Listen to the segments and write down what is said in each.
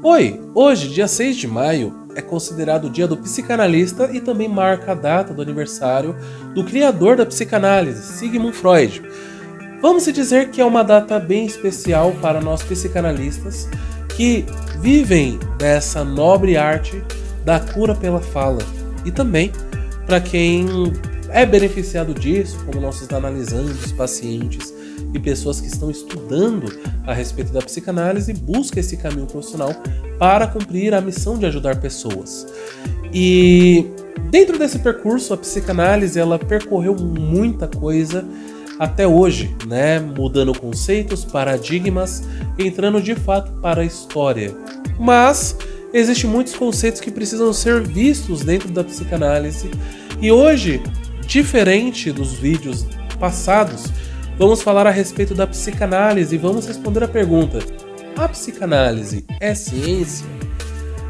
Oi, hoje, dia 6 de maio, é considerado o dia do psicanalista e também marca a data do aniversário do criador da psicanálise, Sigmund Freud. Vamos dizer que é uma data bem especial para nós psicanalistas que vivem dessa nobre arte da cura pela fala e também para quem é beneficiado disso, como nossos analisandos, pacientes e pessoas que estão estudando a respeito da psicanálise, busca esse caminho profissional para cumprir a missão de ajudar pessoas. E dentro desse percurso, a psicanálise ela percorreu muita coisa até hoje, né? Mudando conceitos, paradigmas, entrando de fato para a história. Mas existem muitos conceitos que precisam ser vistos dentro da psicanálise e hoje, diferente dos vídeos passados, vamos falar a respeito da psicanálise e vamos responder a pergunta: a psicanálise é ciência?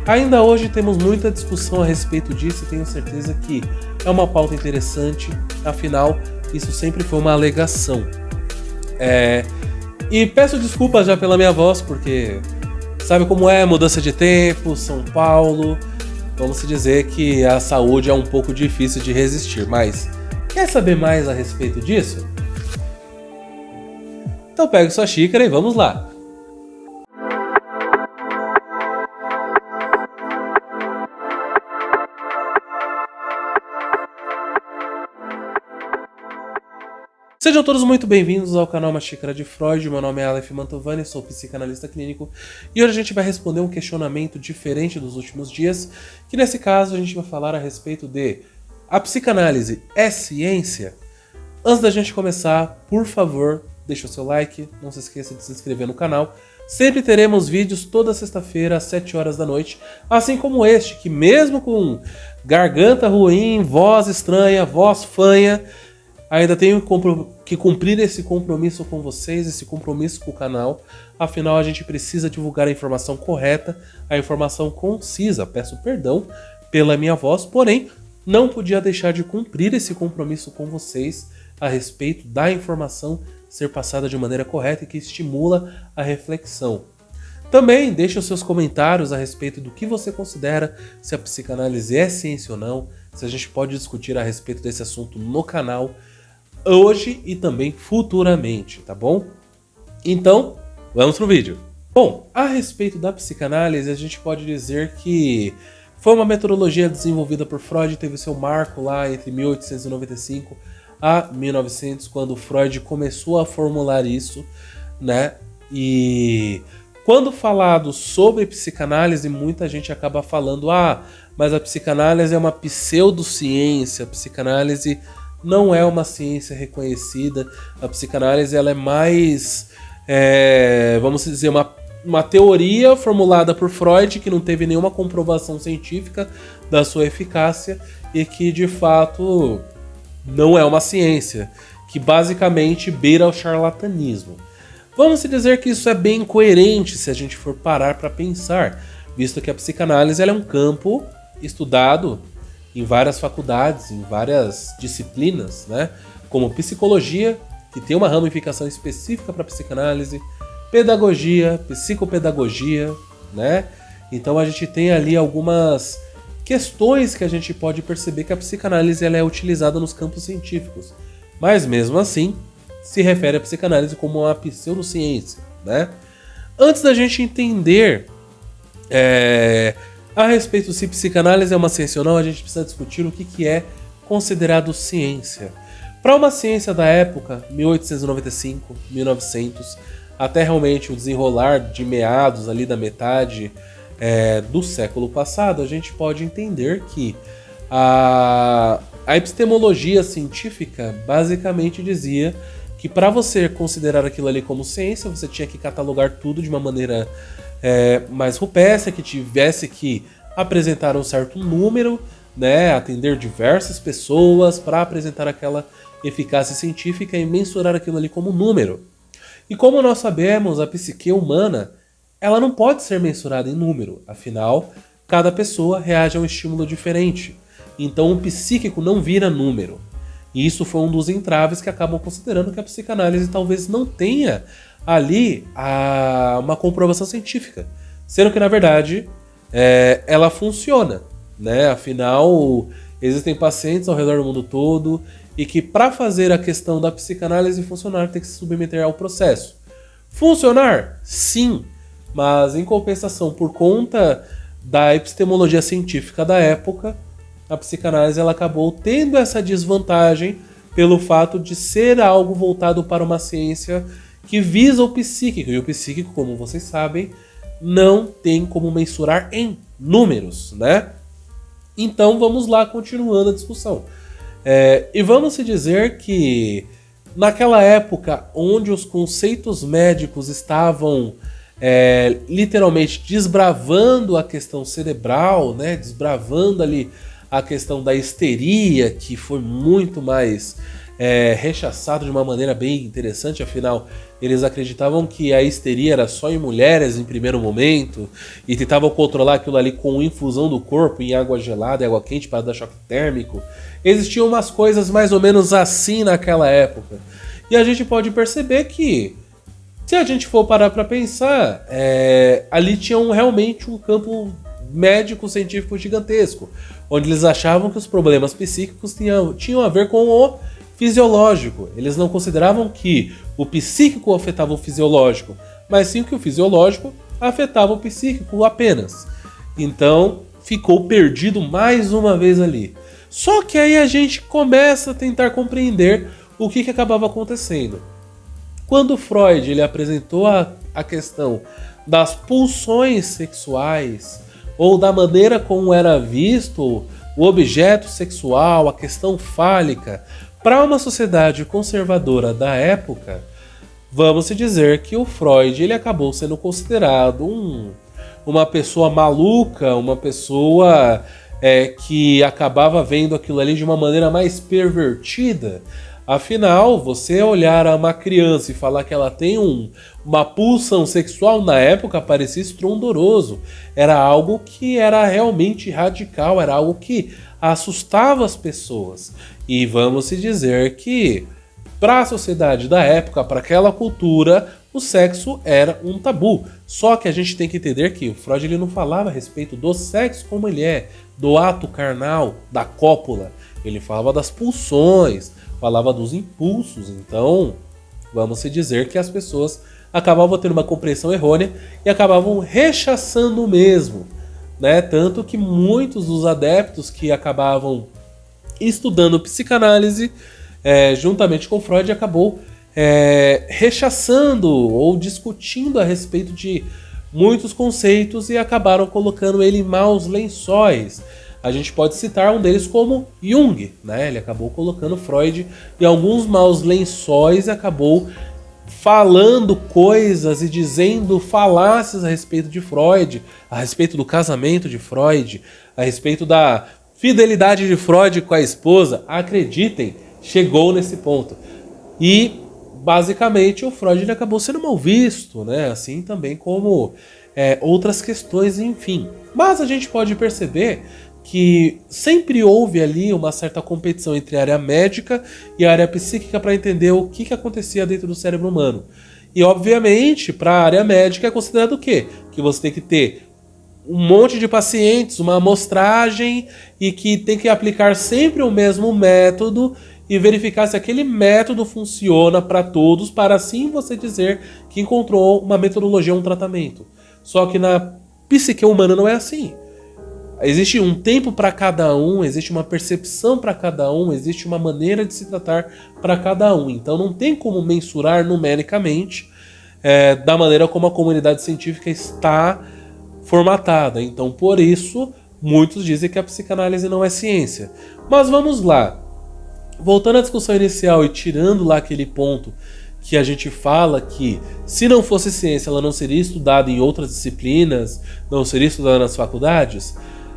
Ainda hoje temos muita discussão a respeito disso e tenho certeza que é uma pauta interessante, afinal, isso sempre foi uma alegação. E peço desculpas já pela minha voz, porque sabe como é, mudança de tempo, São Paulo, vamos dizer que a saúde é um pouco difícil de resistir, mas quer saber mais a respeito disso? Então pegue sua xícara e vamos lá! Sejam todos muito bem-vindos ao canal Uma Xícara de Freud. Meu nome é Aleph Mantovani, sou psicanalista clínico e hoje a gente vai responder um questionamento diferente dos últimos dias, que nesse caso a gente vai falar a respeito de: a psicanálise é ciência? Antes da gente começar, por favor, deixa o seu like, não se esqueça de se inscrever no canal. Sempre teremos vídeos toda sexta-feira às 7 horas da noite, assim como este, que mesmo com garganta ruim, voz estranha, voz fanha, ainda tenho que cumprir esse compromisso com vocês, esse compromisso com o canal. Afinal, a gente precisa divulgar a informação correta, a informação concisa. Peço perdão pela minha voz, porém, não podia deixar de cumprir esse compromisso com vocês a respeito da informação ser passada de maneira correta e que estimula a reflexão. Também deixe os seus comentários a respeito do que você considera, se a psicanálise é ciência ou não, se a gente pode discutir a respeito desse assunto no canal, hoje e também futuramente, tá bom? Então, vamos pro vídeo. Bom, a respeito da psicanálise, a gente pode dizer que foi uma metodologia desenvolvida por Freud, teve seu marco lá entre 1895 a 1900, quando Freud começou a formular isso, né? E quando falado sobre psicanálise, muita gente acaba falando: mas a psicanálise é uma pseudociência, a psicanálise não é uma ciência reconhecida, a psicanálise ela é mais, vamos dizer, uma teoria formulada por Freud que não teve nenhuma comprovação científica da sua eficácia e que de fato não é uma ciência, que basicamente beira o charlatanismo. Vamos dizer que isso é bem coerente se a gente for parar para pensar, visto que a psicanálise ela é um campo estudado em várias faculdades, em várias disciplinas, né? Como psicologia, que tem uma ramificação específica para psicanálise, pedagogia, psicopedagogia, né? Então a gente tem ali algumas questões que a gente pode perceber que a psicanálise ela é utilizada nos campos científicos, mas mesmo assim se refere à psicanálise como uma pseudociência, né? Antes da gente entender a respeito se psicanálise é uma ciência ou não, a gente precisa discutir o que é considerado ciência. Para uma ciência da época, 1895, 1900, até realmente o desenrolar de meados ali da metade do século passado, a gente pode entender que a epistemologia científica basicamente dizia que para você considerar aquilo ali como ciência, você tinha que catalogar tudo de uma maneira mais rupestre, que tivesse que apresentar um certo número, né, atender diversas pessoas para apresentar aquela eficácia científica e mensurar aquilo ali como número. E como nós sabemos, a psique humana ela não pode ser mensurada em número, afinal, cada pessoa reage a um estímulo diferente. Então o psíquico não vira número. E isso foi um dos entraves que acabam considerando que a psicanálise talvez não tenha ali uma comprovação científica. Sendo que, na verdade, ela funciona, né? Afinal, existem pacientes ao redor do mundo todo e que para fazer a questão da psicanálise funcionar tem que se submeter ao processo. Funcionar? Sim, mas em compensação, por conta da epistemologia científica da época, a psicanálise ela acabou tendo essa desvantagem pelo fato de ser algo voltado para uma ciência que visa o psíquico. E o psíquico, como vocês sabem, não tem como mensurar em números, né? Então vamos lá, continuando a discussão. E vamos se dizer que naquela época onde os conceitos médicos estavam literalmente desbravando a questão cerebral, né? Desbravando ali a questão da histeria, que foi muito mais rechaçado de uma maneira bem interessante, afinal eles acreditavam que a histeria era só em mulheres em primeiro momento e tentavam controlar aquilo ali com infusão do corpo em água gelada e água quente para dar choque térmico. Existiam umas coisas mais ou menos assim naquela época. E a gente pode perceber que, se a gente for parar para pensar, ali tinha realmente um campo médico-científico gigantesco, onde eles achavam que os problemas psíquicos tinham a ver com o fisiológico. Eles não consideravam que o psíquico afetava o fisiológico, mas sim que o fisiológico afetava o psíquico apenas. Então ficou perdido mais uma vez ali. Só que aí a gente começa a tentar compreender o que acabava acontecendo. Quando Freud ele apresentou a questão das pulsões sexuais, ou da maneira como era visto o objeto sexual, a questão fálica, para uma sociedade conservadora da época, vamos dizer que o Freud ele acabou sendo considerado uma pessoa maluca, uma pessoa que acabava vendo aquilo ali de uma maneira mais pervertida. Afinal, você olhar a uma criança e falar que ela tem uma pulsão sexual, na época parecia estrondoroso. Era algo que era realmente radical, era algo que assustava as pessoas. E vamos se dizer que, para a sociedade da época, para aquela cultura, o sexo era um tabu. Só que a gente tem que entender que o Freud ele não falava a respeito do sexo como ele é, do ato carnal, da cópula. Ele falava das pulsões, falava dos impulsos. Então, vamos se dizer que as pessoas acabavam tendo uma compreensão errônea e acabavam rechaçando o mesmo, né? Tanto que muitos dos adeptos que acabavam estudando psicanálise juntamente com Freud acabou rechaçando ou discutindo a respeito de muitos conceitos e acabaram colocando ele em maus lençóis. A gente pode citar um deles como Jung, né? Ele acabou colocando Freud em alguns maus lençóis e acabou falando coisas e dizendo falácias a respeito de Freud, a respeito do casamento de Freud, a respeito da fidelidade de Freud com a esposa. Acreditem, chegou nesse ponto. E, basicamente, o Freud ele acabou sendo mal visto, né? Assim também como outras questões, enfim. Mas a gente pode perceber que sempre houve ali uma certa competição entre a área médica e a área psíquica para entender o que acontecia dentro do cérebro humano. E, obviamente, para a área médica é considerado o quê? Que você tem que ter um monte de pacientes, uma amostragem e que tem que aplicar sempre o mesmo método e verificar se aquele método funciona para todos, para assim você dizer que encontrou uma metodologia, um tratamento. Só que na psique humana não é assim. Existe um tempo para cada um, existe uma percepção para cada um, existe uma maneira de se tratar para cada um. Então não tem como mensurar numericamente da maneira como a comunidade científica está formatada. Então por isso muitos dizem que a psicanálise não é ciência. Mas vamos lá. Voltando à discussão inicial e tirando lá aquele ponto que a gente fala que se não fosse ciência ela não seria estudada em outras disciplinas, não seria estudada nas faculdades.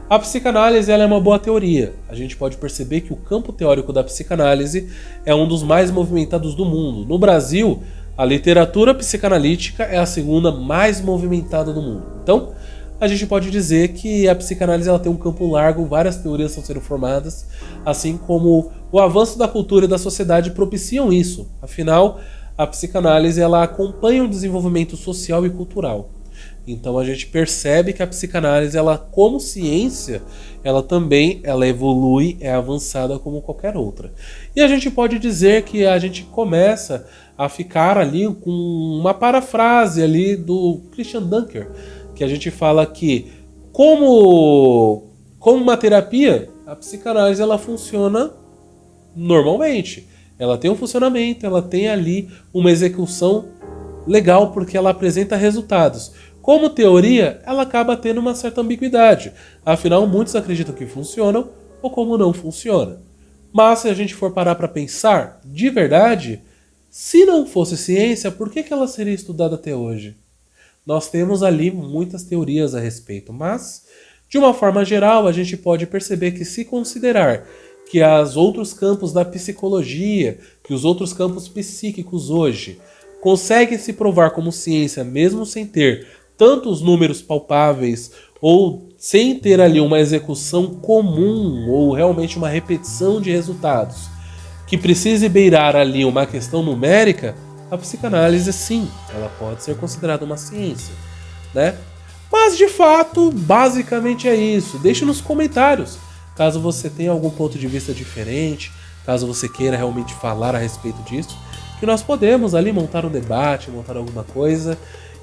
A psicanálise ela é uma boa teoria. A gente pode perceber que o campo teórico da psicanálise é um dos mais movimentados do mundo. No Brasil, a literatura psicanalítica é a segunda mais movimentada do mundo. Então, a gente pode dizer que a psicanálise ela tem um campo largo, várias teorias estão sendo formadas, assim como o avanço da cultura e da sociedade propiciam isso. Afinal, a psicanálise ela acompanha o desenvolvimento social e cultural. Então a gente percebe que a psicanálise, ela como ciência, ela evolui, é avançada como qualquer outra. E a gente pode dizer que a gente começa a ficar ali com uma parafrase ali do Christian Dunker, que a gente fala que como uma terapia, a psicanálise ela funciona normalmente. Ela tem um funcionamento, ela tem ali uma execução legal porque ela apresenta resultados. Como teoria, ela acaba tendo uma certa ambiguidade. Afinal, muitos acreditam que funcionam ou como não funciona. Mas se a gente for parar para pensar, de verdade, se não fosse ciência, por que ela seria estudada até hoje? Nós temos ali muitas teorias a respeito, mas, de uma forma geral, a gente pode perceber que se considerar que os outros campos da psicologia, que os outros campos psíquicos hoje conseguem se provar como ciência mesmo sem ter tantos números palpáveis ou sem ter ali uma execução comum ou realmente uma repetição de resultados que precise beirar ali uma questão numérica, a psicanálise sim, ela pode ser considerada uma ciência, né? Mas de fato, basicamente é isso. Deixe nos comentários caso você tenha algum ponto de vista diferente, caso você queira realmente falar a respeito disso, que nós podemos ali montar um debate, montar alguma coisa.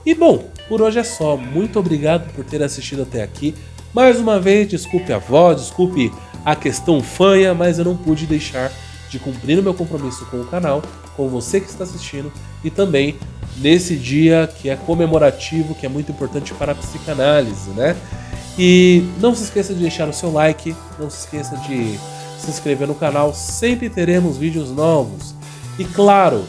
E bom, por hoje é só. Muito obrigado por ter assistido até aqui. Mais uma vez, desculpe a voz, desculpe a questão fanha, mas eu não pude deixar de cumprir o meu compromisso com o canal, com você que está assistindo e também nesse dia que é comemorativo, que é muito importante para a psicanálise, né? E não se esqueça de deixar o seu like, não se esqueça de se inscrever no canal, sempre teremos vídeos novos. E claro,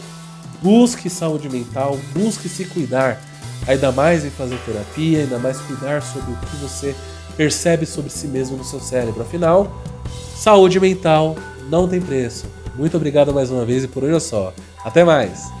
busque saúde mental, busque se cuidar, ainda mais em fazer terapia, ainda mais cuidar sobre o que você percebe sobre si mesmo no seu cérebro. Afinal, saúde mental não tem preço. Muito obrigado mais uma vez e por hoje é só. Até mais!